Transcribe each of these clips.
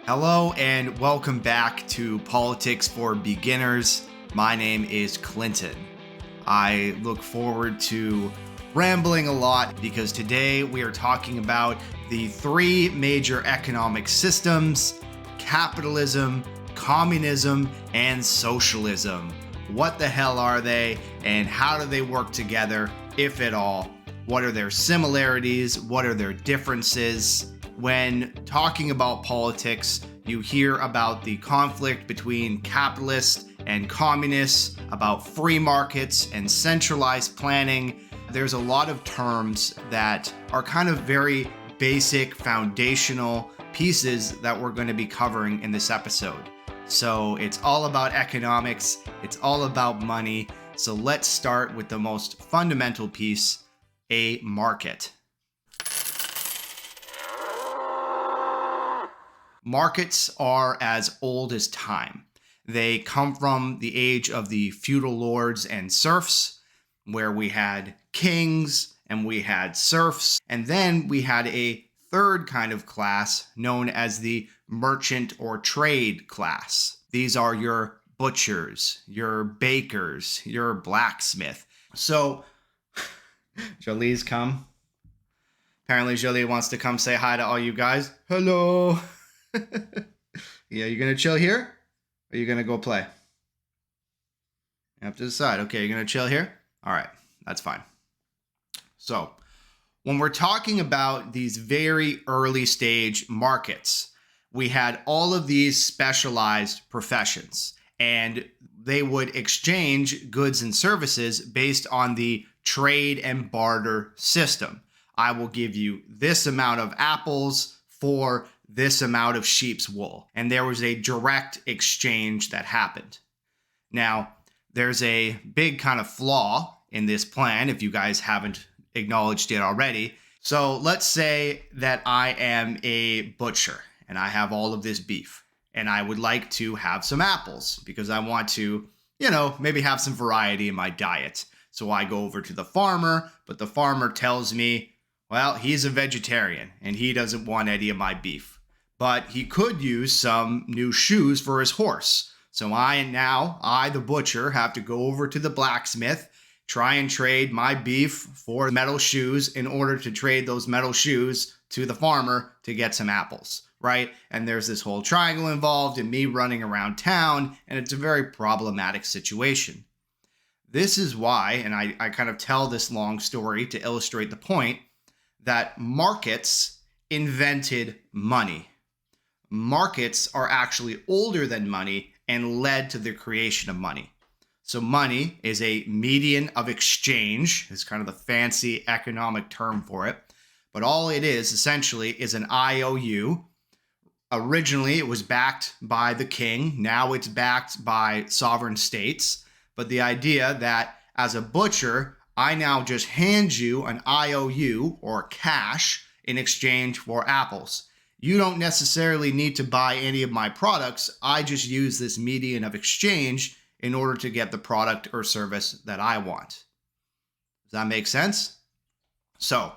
Hello and welcome back to Politics for Beginners. My name is Clinton. I look forward to rambling a lot because today we are talking about the three major economic systems: capitalism, communism, and socialism. What the hell are they and how do they work together, if at all? What are their similarities? What are their differences? When talking about politics, you hear about the conflict between capitalists and communists, about free markets and centralized planning. There's a lot of terms that are kind of very basic, foundational pieces that we're going to be covering in this episode. So it's all about economics, it's all about money. So let's start with the most fundamental piece, a market. Markets are as old as time. They come from the age of the feudal lords and serfs, where we had kings and we had serfs, and then we had a third kind of class known as the merchant or trade class. These are your butchers, your bakers, your blacksmith. So, Jolie's come. Apparently Jolie wants to come say hi to all you guys. Hello. Yeah, you gonna chill here? Or are you gonna go play? You have to decide. Okay, you're gonna chill here? All right, that's fine. So, when we're talking about these very early stage markets, we had all of these specialized professions, and they would exchange goods and services based on the trade and barter system. I will give you this amount of apples for this amount of sheep's wool. And there was a direct exchange that happened. Now, there's a big kind of flaw in this plan, if you guys haven't acknowledged it already. So let's say that I am a butcher and I have all of this beef and I would like to have some apples because I want to, maybe have some variety in my diet. So I go over to the farmer, but the farmer tells me, well, he's a vegetarian and he doesn't want any of my beef. But he could use some new shoes for his horse. So I, the butcher, have to go over to the blacksmith, try and trade my beef for metal shoes in order to trade those metal shoes to the farmer to get some apples, right? And there's this whole triangle involved in me running around town, and it's a very problematic situation. This is why, and I kind of tell this long story to illustrate the point, that markets invented money. Markets are actually older than money and led to the creation of money. So money is a medium of exchange, is kind of the fancy economic term for it. But all it is essentially is an IOU. Originally, it was backed by the king. Now it's backed by sovereign states. But the idea that as a butcher, I now just hand you an IOU or cash in exchange for apples. You don't necessarily need to buy any of my products. I just use this medium of exchange in order to get the product or service that I want. Does that make sense? So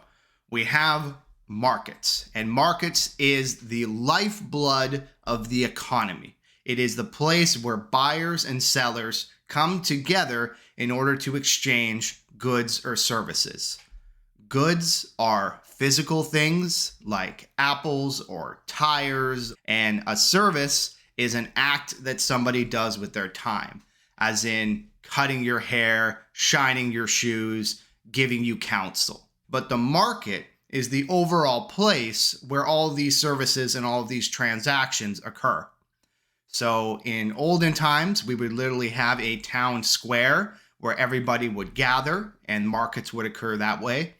we have markets, and markets is the lifeblood of the economy. It is the place where buyers and sellers come together in order to exchange goods or services. Goods are physical things like apples or tires, and a service is an act that somebody does with their time, as in cutting your hair, shining your shoes, giving you counsel. But the market is the overall place where all these services and all of these transactions occur. So in olden times, we would literally have a town square where everybody would gather and markets would occur that way.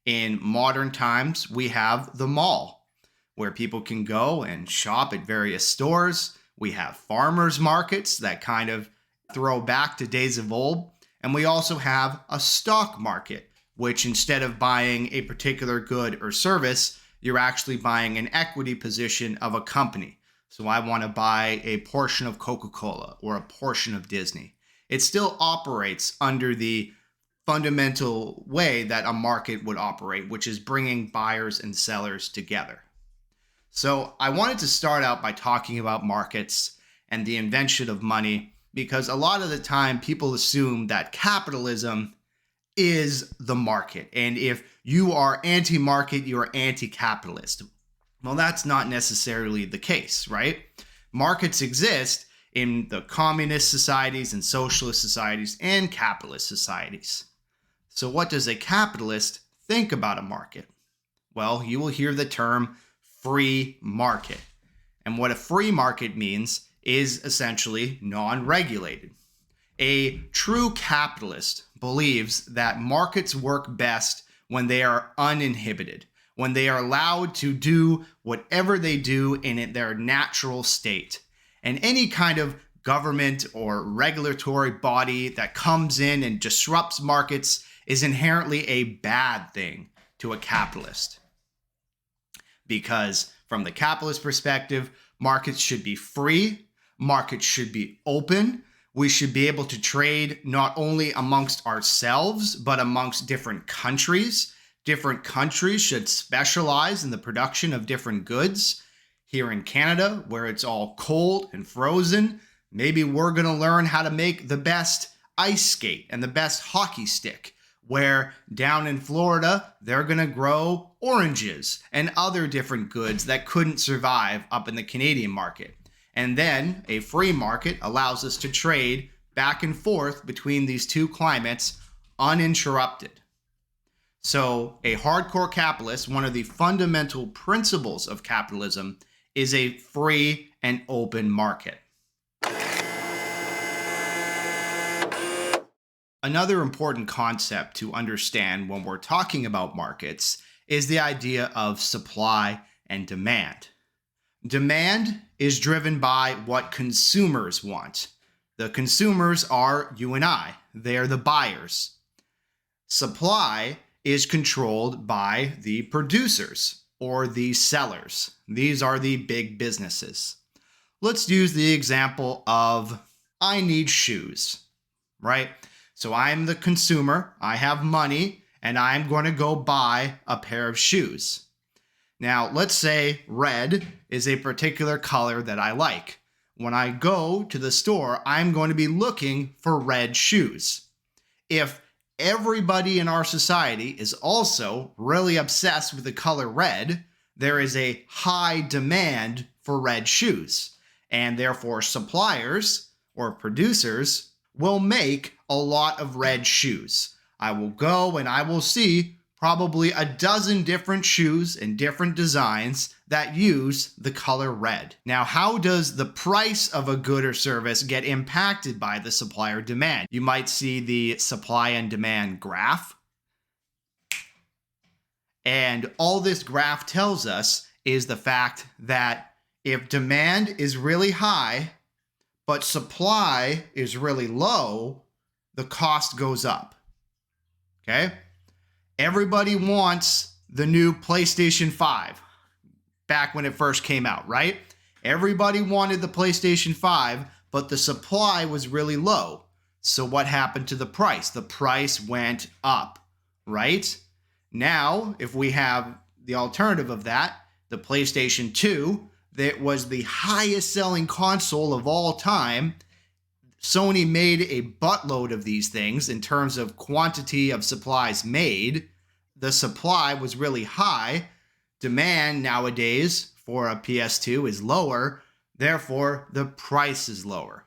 In modern times, we have the mall where people can go and shop at various stores. We have farmers markets that kind of throw back to days of old. And we also have a stock market, which instead of buying a particular good or service, you're actually buying an equity position of a company. So I want to buy a portion of Coca-Cola or a portion of Disney. It still operates under the fundamental way that a market would operate, which is bringing buyers and sellers together. So I wanted to start out by talking about markets and the invention of money, because a lot of the time people assume that capitalism is the market. And if you are anti-market, you're anti-capitalist. Well, that's not necessarily the case, right? Markets exist in the communist societies and socialist societies and capitalist societies. So what does a capitalist think about a market? Well, you will hear the term free market. And what a free market means is essentially non-regulated. A true capitalist believes that markets work best when they are uninhibited, when they are allowed to do whatever they do in their natural state. And any kind of government or regulatory body that comes in and disrupts markets is inherently a bad thing to a capitalist. Because from the capitalist perspective, markets should be free, markets should be open. We should be able to trade not only amongst ourselves, but amongst different countries. Different countries should specialize in the production of different goods. Here in Canada, where it's all cold and frozen, maybe we're going to learn how to make the best ice skate and the best hockey stick. Where down in Florida, they're going to grow oranges and other different goods that couldn't survive up in the Canadian market. And then a free market allows us to trade back and forth between these two climates uninterrupted. So a hardcore capitalist, one of the fundamental principles of capitalism is a free and open market. Another important concept to understand when we're talking about markets is the idea of supply and demand. Demand is driven by what consumers want. The consumers are you and I. They are the buyers. Supply is controlled by the producers or the sellers. These are the big businesses. Let's use the example of I need shoes, right? So I'm the consumer, I have money, and I'm going to go buy a pair of shoes. Now, let's say red is a particular color that I like. When I go to the store, I'm going to be looking for red shoes. If everybody in our society is also really obsessed with the color red, there is a high demand for red shoes. And therefore, suppliers or producers will make a lot of red shoes. I will go and I will see probably a dozen different shoes and different designs that use the color red. Now, how does the price of a good or service get impacted by the supply or demand? You might see the supply and demand graph. And all this graph tells us is the fact that if demand is really high, but supply is really low, the cost goes up. Okay? Everybody wants the new PlayStation 5 back when it first came out, right? Everybody wanted the PlayStation 5, but the supply was really low. So what happened to the price? The price went up, right? Now, if we have the alternative of that, the PlayStation 2, that was the highest selling console of all time. Sony made a buttload of these things in terms of quantity of supplies made. The supply was really high. Demand nowadays for a PS2 is lower. Therefore, the price is lower.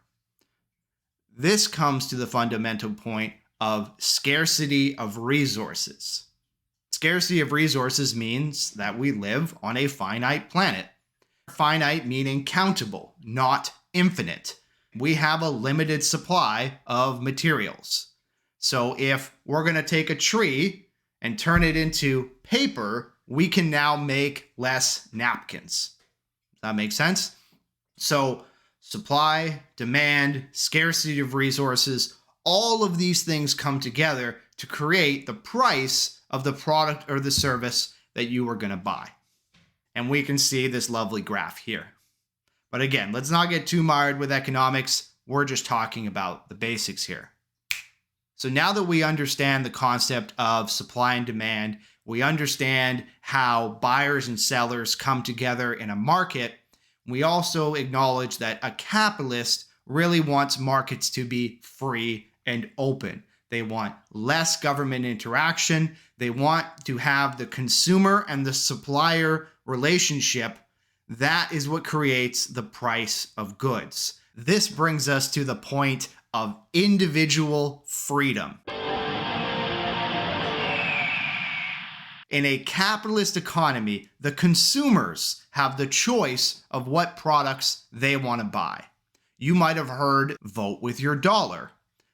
This comes to the fundamental point of scarcity of resources. Scarcity of resources means that we live on a finite planet. Finite meaning countable, not infinite. We have a limited supply of materials. So if we're going to take a tree and turn it into paper, we can now make less napkins. Does that make sense? So supply, demand, scarcity of resources, all of these things come together to create the price of the product or the service that you are going to buy. And we can see this lovely graph here. But again, let's not get too mired with economics. We're just talking about the basics here. So now that we understand the concept of supply and demand, we understand how buyers and sellers come together in a market, we also acknowledge that a capitalist really wants markets to be free and open. They want less government interaction. They want to have the consumer and the supplier relationship. That is what creates the price of goods. This brings us to the point of individual freedom. In a capitalist economy, the consumers have the choice of what products they want to buy. You might have heard vote with your dollar.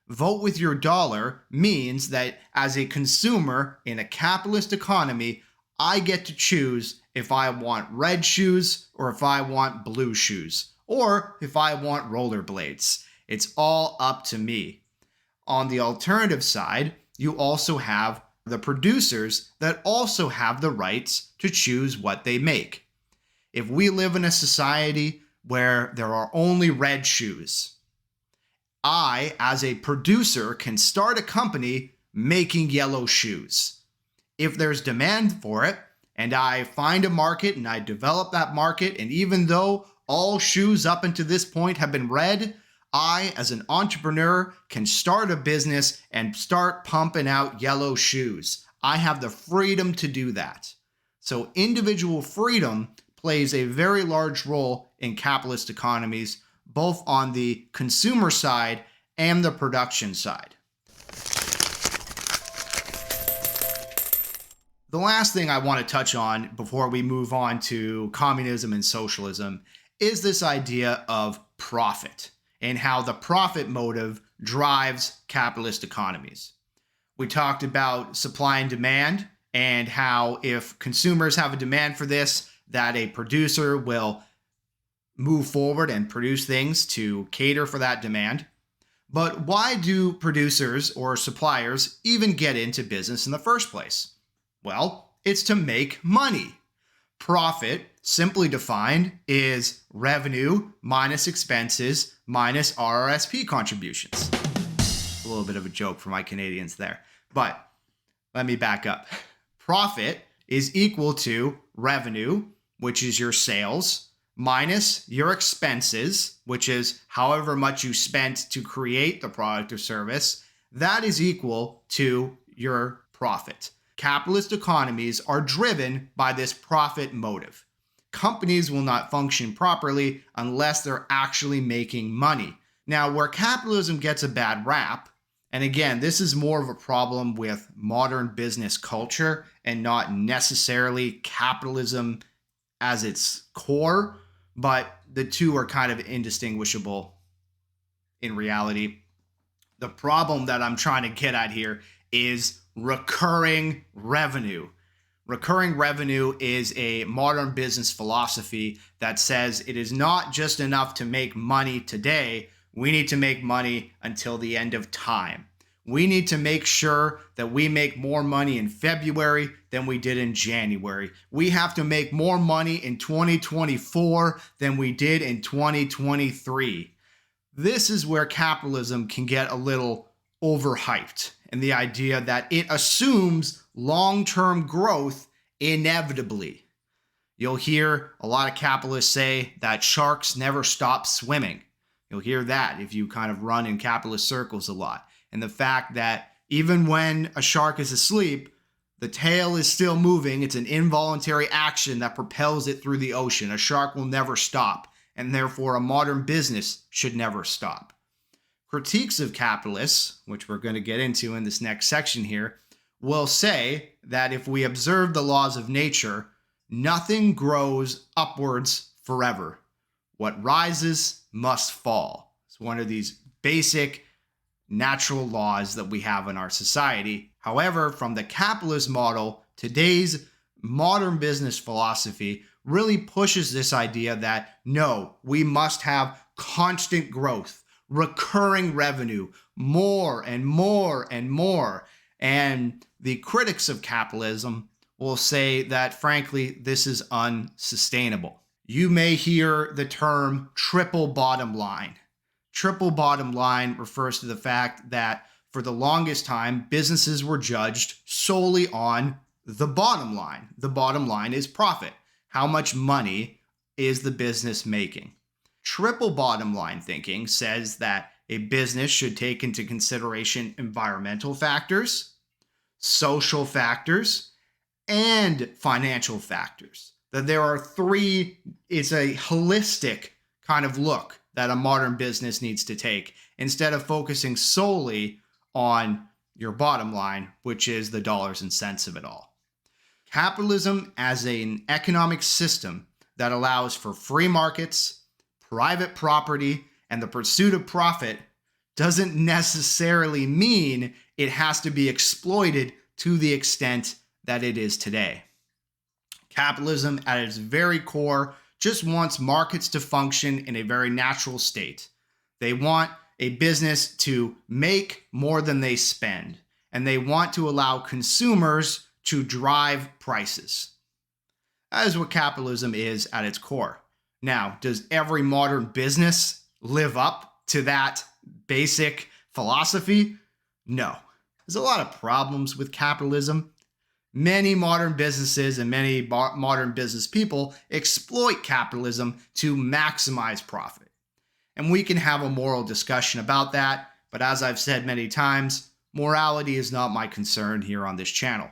Vote with your dollar means that as a consumer in a capitalist economy, I get to choose if I want red shoes or if I want blue shoes, or if I want rollerblades. It's all up to me. On the alternative side, you also have the producers that also have the rights to choose what they make. If we live in a society where there are only red shoes, I, as a producer, can start a company making yellow shoes. If there's demand for it, and I find a market and I develop that market, and even though all shoes up until this point have been red, I, as an entrepreneur, can start a business and start pumping out yellow shoes. I have the freedom to do that. So individual freedom plays a very large role in capitalist economies, both on the consumer side and the production side. The last thing I want to touch on before we move on to communism and socialism is this idea of profit and how the profit motive drives capitalist economies. We talked about supply and demand and how if consumers have a demand for this, that a producer will move forward and produce things to cater for that demand. But why do producers or suppliers even get into business in the first place? Well, it's to make money. Profit, simply defined, is revenue minus expenses minus RRSP contributions. A little bit of a joke for my Canadians there, but let me back up. Profit is equal to revenue, which is your sales, minus your expenses, which is however much you spent to create the product or service. That is equal to your profit. Capitalist economies are driven by this profit motive. Companies will not function properly unless they're actually making money. Now, where capitalism gets a bad rap, and again, this is more of a problem with modern business culture and not necessarily capitalism as its core, but the two are kind of indistinguishable in reality. The problem that I'm trying to get at here is recurring revenue. Recurring revenue is a modern business philosophy that says it is not just enough to make money today. We need to make money until the end of time. We need to make sure that we make more money in February than we did in January. We have to make more money in 2024 than we did in 2023. This is where capitalism can get a little overhyped, and the idea that it assumes long-term growth inevitably. You'll hear a lot of capitalists say that sharks never stop swimming. You'll hear that if you kind of run in capitalist circles a lot. And the fact that even when a shark is asleep, the tail is still moving. It's an involuntary action that propels it through the ocean. A shark will never stop, and therefore a modern business should never stop. Critiques of capitalists, which we're going to get into in this next section here, will say that if we observe the laws of nature, nothing grows upwards forever. What rises must fall. It's one of these basic natural laws that we have in our society. However, from the capitalist model, today's modern business philosophy really pushes this idea that no, we must have constant growth, recurring revenue, more and more and more. And the critics of capitalism will say that, frankly, this is unsustainable. You may hear the term triple bottom line. Triple bottom line refers to the fact that for the longest time, businesses were judged solely on the bottom line. The bottom line is profit. How much money is the business making? Triple bottom line thinking says that a business should take into consideration environmental factors, social factors, and financial factors. That there are three, it's a holistic kind of look that a modern business needs to take instead of focusing solely on your bottom line, which is the dollars and cents of it all. Capitalism as an economic system that allows for free markets, private property, and the pursuit of profit doesn't necessarily mean it has to be exploited to the extent that it is today. Capitalism at its very core just wants markets to function in a very natural state. They want a business to make more than they spend, and they want to allow consumers to drive prices. That is what capitalism is at its core. Now, does every modern business live up to that basic philosophy? No. There's a lot of problems with capitalism. Many modern businesses and many modern business people exploit capitalism to maximize profit. And we can have a moral discussion about that, but as I've said many times, morality is not my concern here on this channel.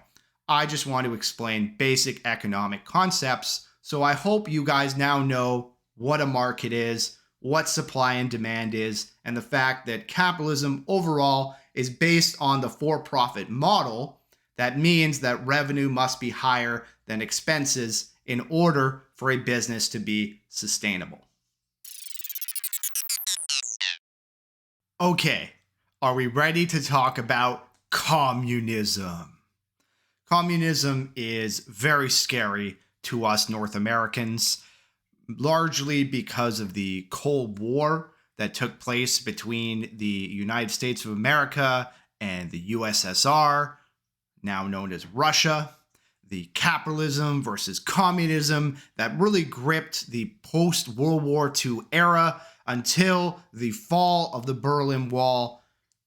I just want to explain basic economic concepts, so I hope you guys now know what a market is, what supply and demand is, and the fact that capitalism overall is based on the for-profit model. That means that revenue must be higher than expenses in order for a business to be sustainable. Okay, are we ready to talk about communism? Communism is very scary to us North Americans, largely because of the Cold War that took place between the United States of America and the USSR, now known as Russia, the capitalism versus communism that really gripped the post-World War II era until the fall of the Berlin Wall,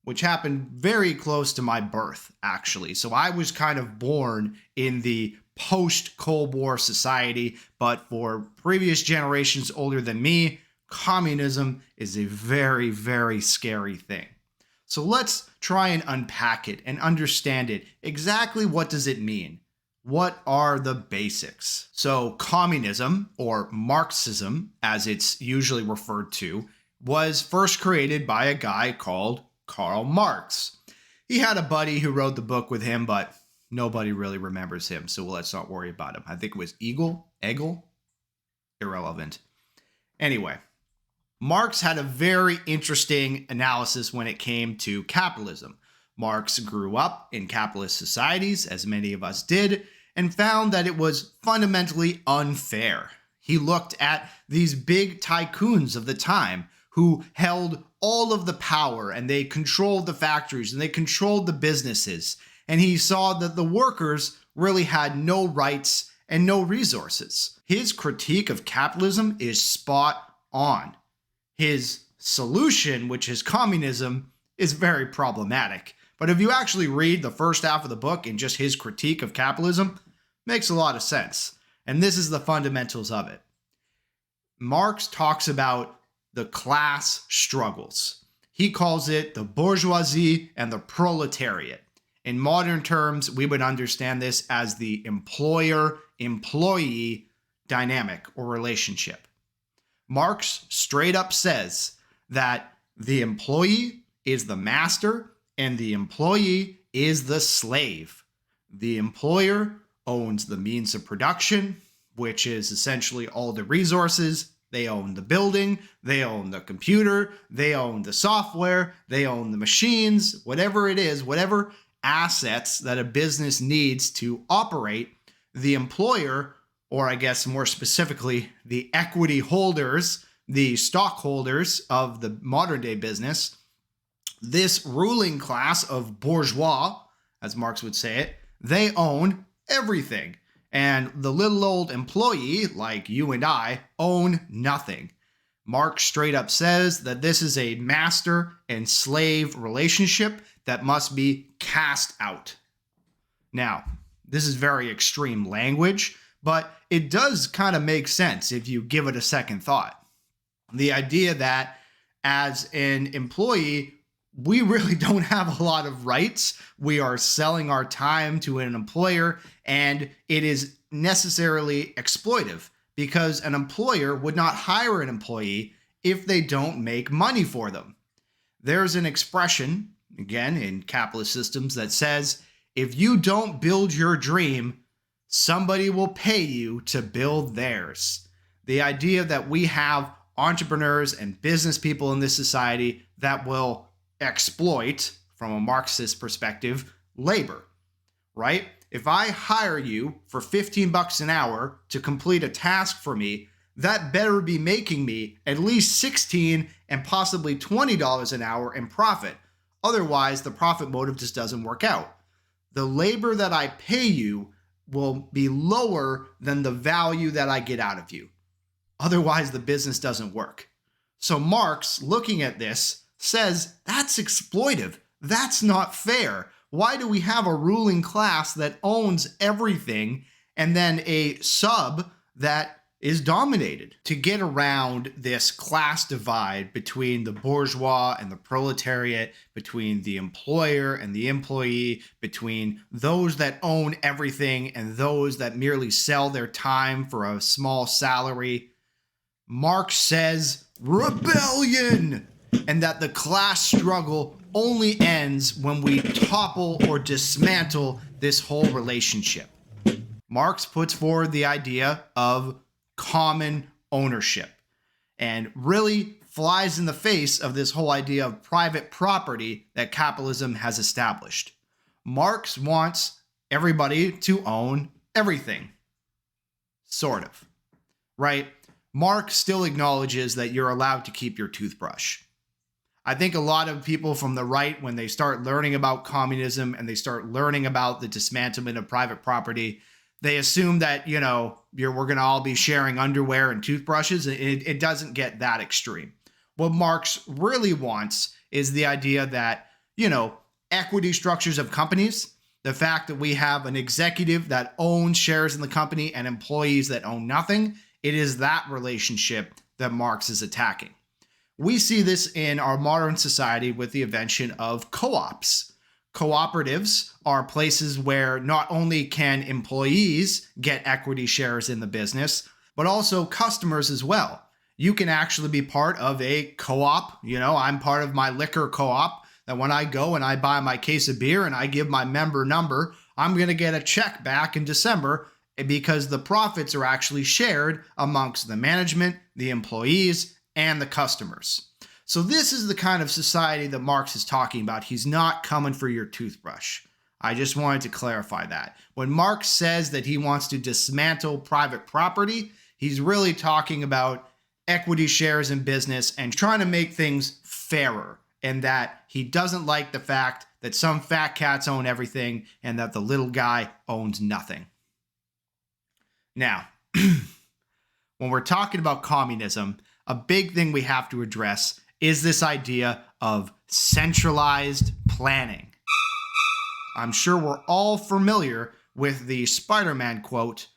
which happened very close to my birth, actually. So I was kind of born in the post-Cold War society, but for previous generations older than me, communism is a very, very scary thing. So let's try and unpack it and understand it. Exactly what does it mean? What are the basics? So communism, or Marxism, as it's usually referred to, was first created by a guy called Karl Marx. He had a buddy who wrote the book with him, but nobody really remembers him, so let's not worry about him. I think it was Egel? Irrelevant. Anyway, Marx had a very interesting analysis when it came to capitalism. Marx grew up in capitalist societies, as many of us did, and found that it was fundamentally unfair. He looked at these big tycoons of the time who held all of the power, and they controlled the factories and they controlled the businesses. And he saw that the workers really had no rights and no resources. His critique of capitalism is spot on. His solution, which is communism, is very problematic. But if you actually read the first half of the book and just his critique of capitalism, makes a lot of sense. And this is the fundamentals of it. Marx talks about the class struggles. He calls it the bourgeoisie and the proletariat. In modern terms, we would understand this as the employer-employee dynamic or relationship. Marx straight up says that the employee is the master and the employee is the slave. The employer owns the means of production, which is essentially all the resources. They own the building, they own the computer, they own the software, they own the machines, whatever it is, whatever assets that a business needs to operate, the employer, or I guess more specifically, the equity holders, the stockholders of the modern day business, this ruling class of bourgeois, as Marx would say it, they own everything. And the little old employee, like you and I, own nothing. Marx straight up says that this is a master and slave relationship that must be cast out. Now, this is very extreme language, but it does kind of make sense if you give it a second thought. The idea that as an employee, we really don't have a lot of rights. We are selling our time to an employer, and it is necessarily exploitive because an employer would not hire an employee if they don't make money for them. There's an expression, again, in capitalist systems that says, if you don't build your dream, somebody will pay you to build theirs. The idea that we have entrepreneurs and business people in this society that will exploit, from a Marxist perspective, labor, right? If I hire you for $15 an hour to complete a task for me, that better be making me at least $16 and possibly $20 an hour in profit. Otherwise, the profit motive just doesn't work out. The labor that I pay you will be lower than the value that I get out of you. Otherwise, the business doesn't work. So Marx, looking at this, says that's exploitive. That's not fair. Why do we have a ruling class that owns everything and then a sub that is dominated? To get around this class divide between the bourgeois and the proletariat, between the employer and the employee, between those that own everything and those that merely sell their time for a small salary, Marx says rebellion, and that the class struggle only ends when we topple or dismantle this whole relationship. Marx puts forward the idea of common ownership and really flies in the face of this whole idea of private property that capitalism has established. Marx wants everybody to own everything. Sort of, right? Marx still acknowledges that you're allowed to keep your toothbrush. I think a lot of people from the right, when they start learning about communism and they start learning about the dismantlement of private property, they assume that, we're going to all be sharing underwear and toothbrushes. It doesn't get that extreme. What Marx really wants is the idea that, equity structures of companies, the fact that we have an executive that owns shares in the company and employees that own nothing, it is that relationship that Marx is attacking. We see this in our modern society with the invention of co-ops. Cooperatives are places where not only can employees get equity shares in the business, but also customers as well. You can actually be part of a co-op. I'm part of my liquor co-op, that when I go and I buy my case of beer and I give my member number, I'm going to get a check back in December because the profits are actually shared amongst the management, the employees, and the customers. So this is the kind of society that Marx is talking about. He's not coming for your toothbrush. I just wanted to clarify that. When Marx says that he wants to dismantle private property, he's really talking about equity shares in business and trying to make things fairer, and that he doesn't like the fact that some fat cats own everything and that the little guy owns nothing. Now, when we're talking about communism, a big thing we have to address is this idea of centralized planning. I'm sure we're all familiar with the Spider-Man quote,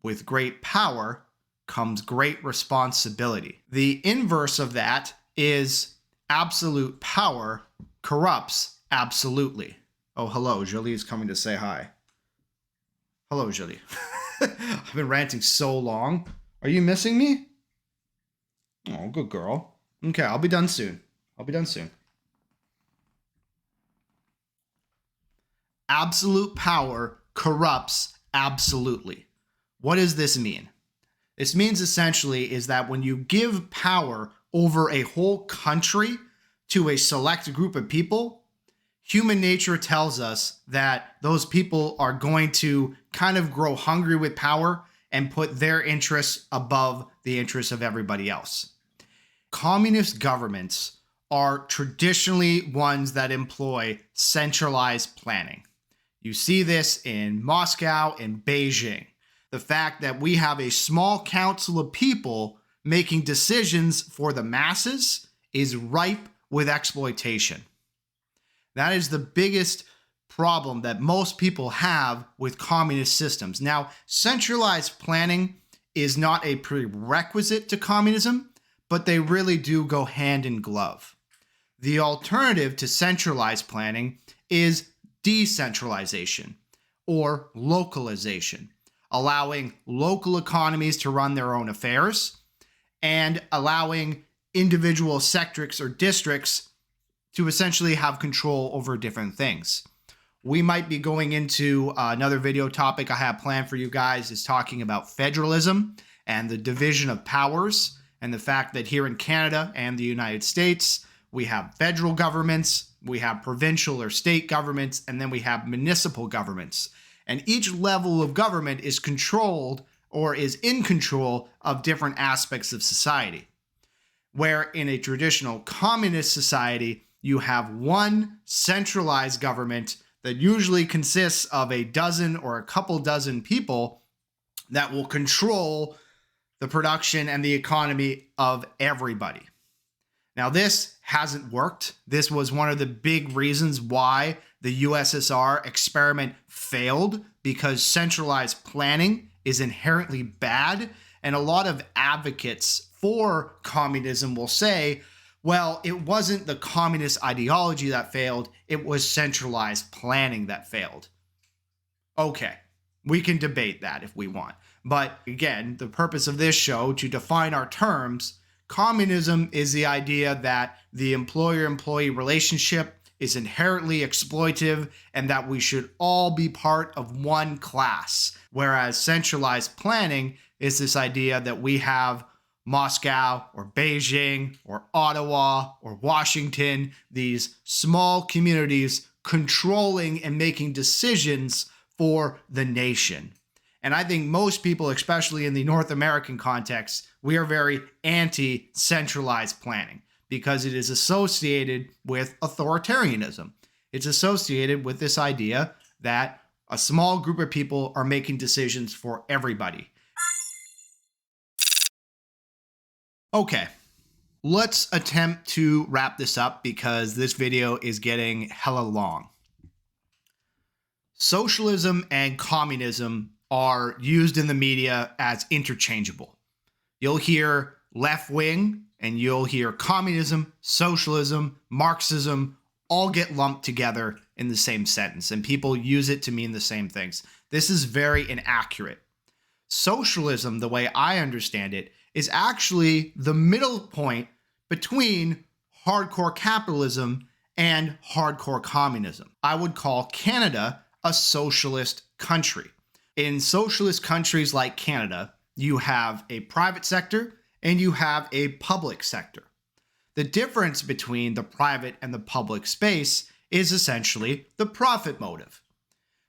"With great power comes great responsibility." The inverse of that is absolute power corrupts absolutely. Oh, hello, Jolie's coming to say hi. Hello, Jolie. I've been ranting so long. Are you missing me? Oh, good girl. Okay, I'll be done soon. Absolute power corrupts absolutely. What does this mean? This means essentially is that when you give power over a whole country to a select group of people, human nature tells us that those people are going to kind of grow hungry with power and put their interests above the interests of everybody else. Communist governments are traditionally ones that employ centralized planning. You see this in Moscow and Beijing. The fact that we have a small council of people making decisions for the masses is ripe with exploitation. That is the biggest problem that most people have with communist systems. Now, centralized planning is not a prerequisite to communism, but they really do go hand in glove. The alternative to centralized planning is decentralization or localization, allowing local economies to run their own affairs and allowing individual sectors or districts to essentially have control over different things. We might be going into another video topic I have planned for you guys is talking about federalism and the division of powers and the fact that here in Canada and the United States, we have federal governments, we have provincial or state governments, and then we have municipal governments. And each level of government is controlled or is in control of different aspects of society. Where in a traditional communist society, you have one centralized government that usually consists of a dozen or a couple dozen people that will control the production and the economy of everybody. Now, this hasn't worked. This was one of the big reasons why the USSR experiment failed, because centralized planning is inherently bad. And a lot of advocates for communism will say, well, it wasn't the communist ideology that failed, it was centralized planning that failed. Okay, we can debate that if we want. But again, the purpose of this show, to define our terms, communism is the idea that the employer-employee relationship is inherently exploitive and that we should all be part of one class. Whereas centralized planning is this idea that we have Moscow or Beijing or Ottawa or Washington, these small communities controlling and making decisions for the nation. And I think most people, especially in the North American context, we are very anti-centralized planning because it is associated with authoritarianism. It's associated with this idea that a small group of people are making decisions for everybody. Okay, let's attempt to wrap this up because this video is getting hella long. Socialism and communism are used in the media as interchangeable. You'll hear left wing and you'll hear communism, socialism, Marxism all get lumped together in the same sentence, and people use it to mean the same things. This is very inaccurate. Socialism, the way I understand it, is actually the middle point between hardcore capitalism and hardcore communism. I would call Canada a socialist country. In socialist countries like Canada, you have a private sector and you have a public sector. The difference between the private and the public space is essentially the profit motive.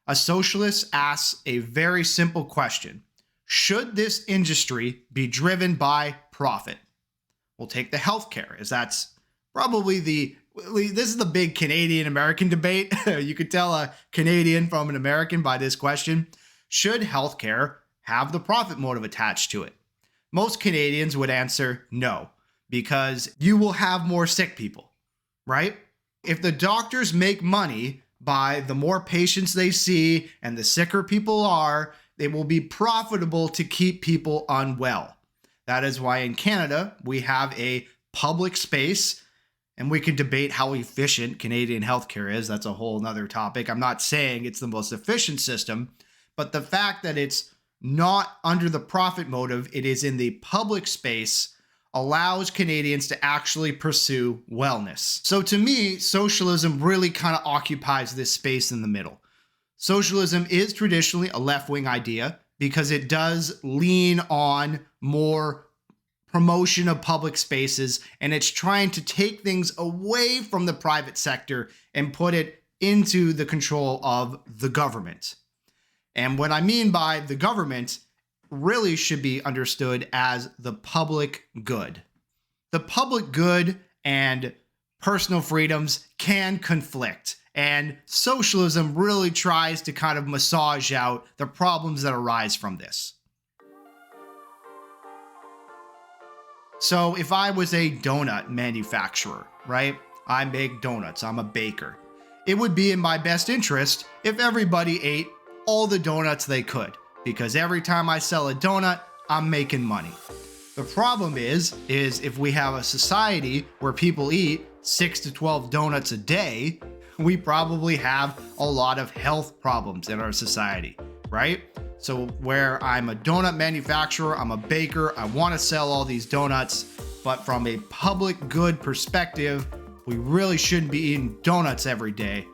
A socialist asks a very simple question. Should this industry be driven by profit? We'll take the healthcare, as that's probably this is the big Canadian-American debate. You could tell a Canadian from an American by this question. Should healthcare have the profit motive attached to it? Most Canadians would answer no, because you will have more sick people, right? If the doctors make money by the more patients they see and the sicker people are, they will be profitable to keep people unwell. That is why in Canada, we have a public space, and we can debate how efficient Canadian healthcare is. That's a whole nother topic. I'm not saying it's the most efficient system, but the fact that it's not under the profit motive, it is in the public space, allows Canadians to actually pursue wellness. So to me, socialism really kind of occupies this space in the middle. Socialism is traditionally a left-wing idea because it does lean on more promotion of public spaces, and it's trying to take things away from the private sector and put it into the control of the government. And what I mean by the government really should be understood as the public good. The public good and personal freedoms can conflict, and socialism really tries to kind of massage out the problems that arise from this. So if I was a donut manufacturer, right? I make donuts, I'm a baker. it would be in my best interest if everybody ate all the donuts they could, because every time I sell a donut, I'm making money. The problem is if we have a society where people eat 6 to 12 donuts a day, we probably have a lot of health problems in our society, right? So where I'm a donut manufacturer, I'm a baker, I want to sell all these donuts, but from a public good perspective, we really shouldn't be eating donuts every day.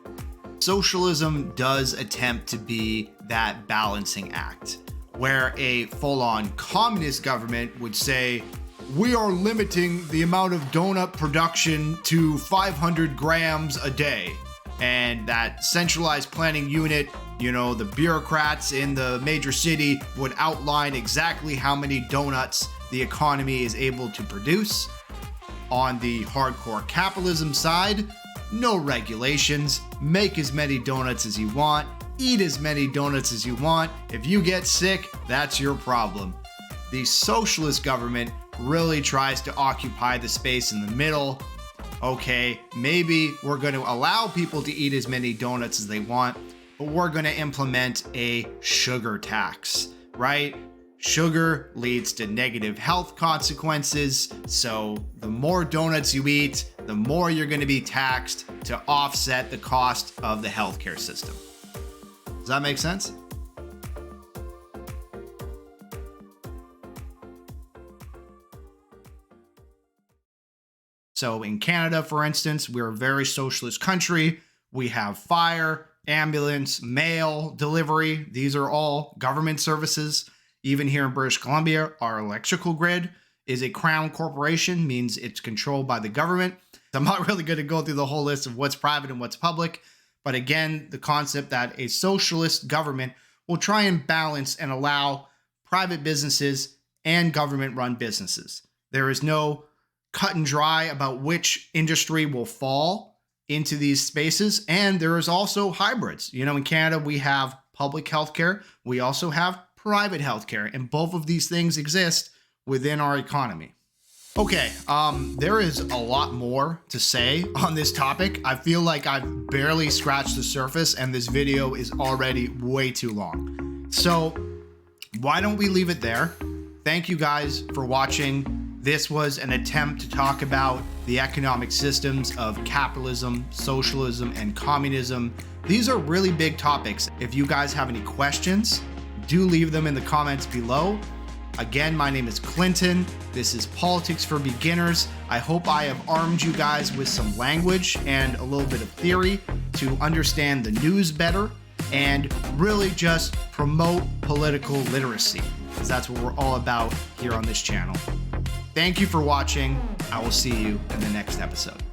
Socialism does attempt to be that balancing act, where a full-on communist government would say, we are limiting the amount of donut production to 500 grams a day. And that centralized planning unit, the bureaucrats in the major city would outline exactly how many donuts the economy is able to produce. On the hardcore capitalism side, no regulations, make as many donuts as you want, eat as many donuts as you want. If you get sick, that's your problem. The socialist government really tries to occupy the space in the middle. Okay, maybe we're going to allow people to eat as many donuts as they want, but we're going to implement a sugar tax, right? Sugar leads to negative health consequences, so the more donuts you eat, the more you're going to be taxed to offset the cost of the healthcare system. Does that make sense? So in Canada, for instance, we're a very socialist country. We have fire, ambulance, mail delivery. These are all government services. Even here in British Columbia, our electrical grid is a crown corporation, means it's controlled by the government. I'm not really going to go through the whole list of what's private and what's public. But again, the concept that a socialist government will try and balance and allow private businesses and government-run businesses. There is no cut and dry about which industry will fall into these spaces. And there is also hybrids. In Canada, we have public healthcare. We also have private healthcare, and both of these things exist within our economy. Okay, there is a lot more to say on this topic. I feel like I've barely scratched the surface, and this video is already way too long. So why don't we leave it there? Thank you guys for watching. This was an attempt to talk about the economic systems of capitalism, socialism, and communism. These are really big topics. If you guys have any questions, do leave them in the comments below. Again, my name is Clinton. This is Politics for Beginners. I hope I have armed you guys with some language and a little bit of theory to understand the news better and really just promote political literacy, because that's what we're all about here on this channel. Thank you for watching. I will see you in the next episode.